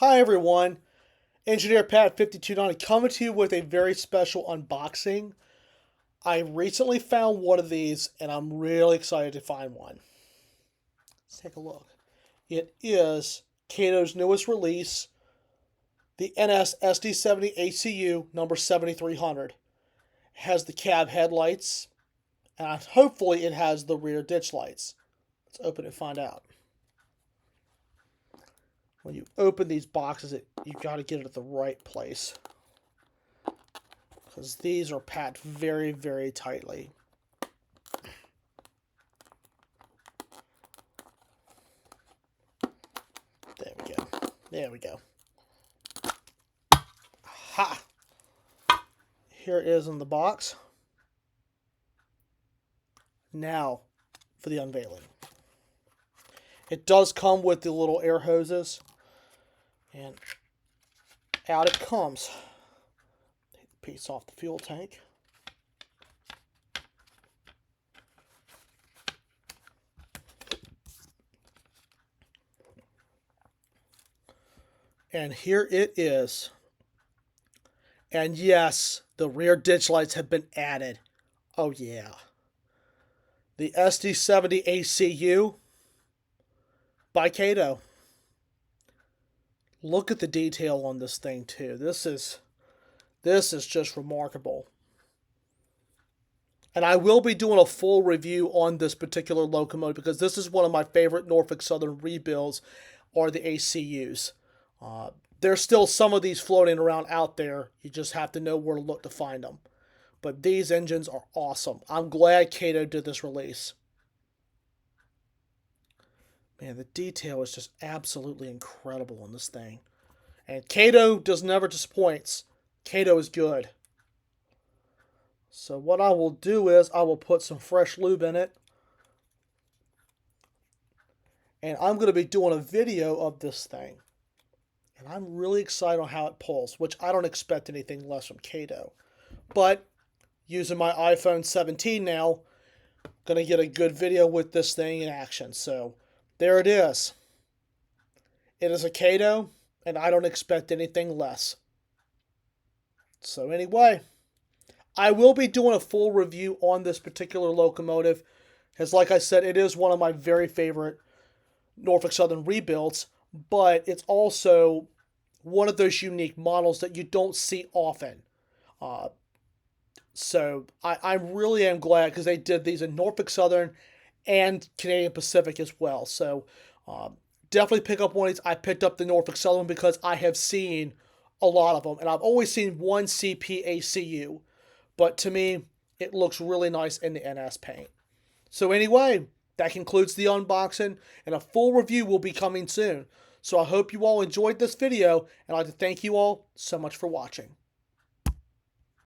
Hi everyone, Engineer Pat 5290 coming to you with a very special unboxing. I recently found one of these and I'm really excited to find one. Let's take a look. It is Kato's newest release, the NS SD70ACU number 7300. It has the cab headlights and hopefully it has the rear ditch lights. Let's open it and find out. When you open these boxes, you've got to get it at the right place, because these are packed very, very tightly. There we go. There we go. Ha! Here it is in the box. Now for the unveiling. It does come with the little air hoses. And out it comes. Take the piece off the fuel tank. And here it is. And yes, the rear ditch lights have been added. Oh yeah. The SD70ACU by Kato. Look at the detail on this thing too. This is just remarkable. And I will be doing a full review on this particular locomotive because this is one of my favorite Norfolk Southern rebuilds, are the ACUs. There's still some of these floating around out there. You just have to know where to look to find them. But these engines are awesome. I'm glad Kato did this release. Man, the detail is just absolutely incredible on this thing. And Kato does never disappoints. Kato is good. So what I will do is I will put some fresh lube in it. And I'm going to be doing a video of this thing. And I'm really excited on how it pulls, which I don't expect anything less from Kato. But using my iPhone 17 now, I'm going to get a good video with this thing in action. So there it is. It is a Kato, and I don't expect anything less. So anyway, I will be doing a full review on this particular locomotive, as like I said, it is one of my very favorite Norfolk Southern rebuilds, but it's also one of those unique models that you don't see often. So I really am glad because they did these in Norfolk Southern and Canadian Pacific as well. So definitely pick up one of these. I picked up the Norfolk Southern because I have seen a lot of them, and I've always seen one CPACU, but to me, it looks really nice in the NS paint. So anyway, that concludes the unboxing, and a full review will be coming soon. So I hope you all enjoyed this video, and I'd like to thank you all so much for watching.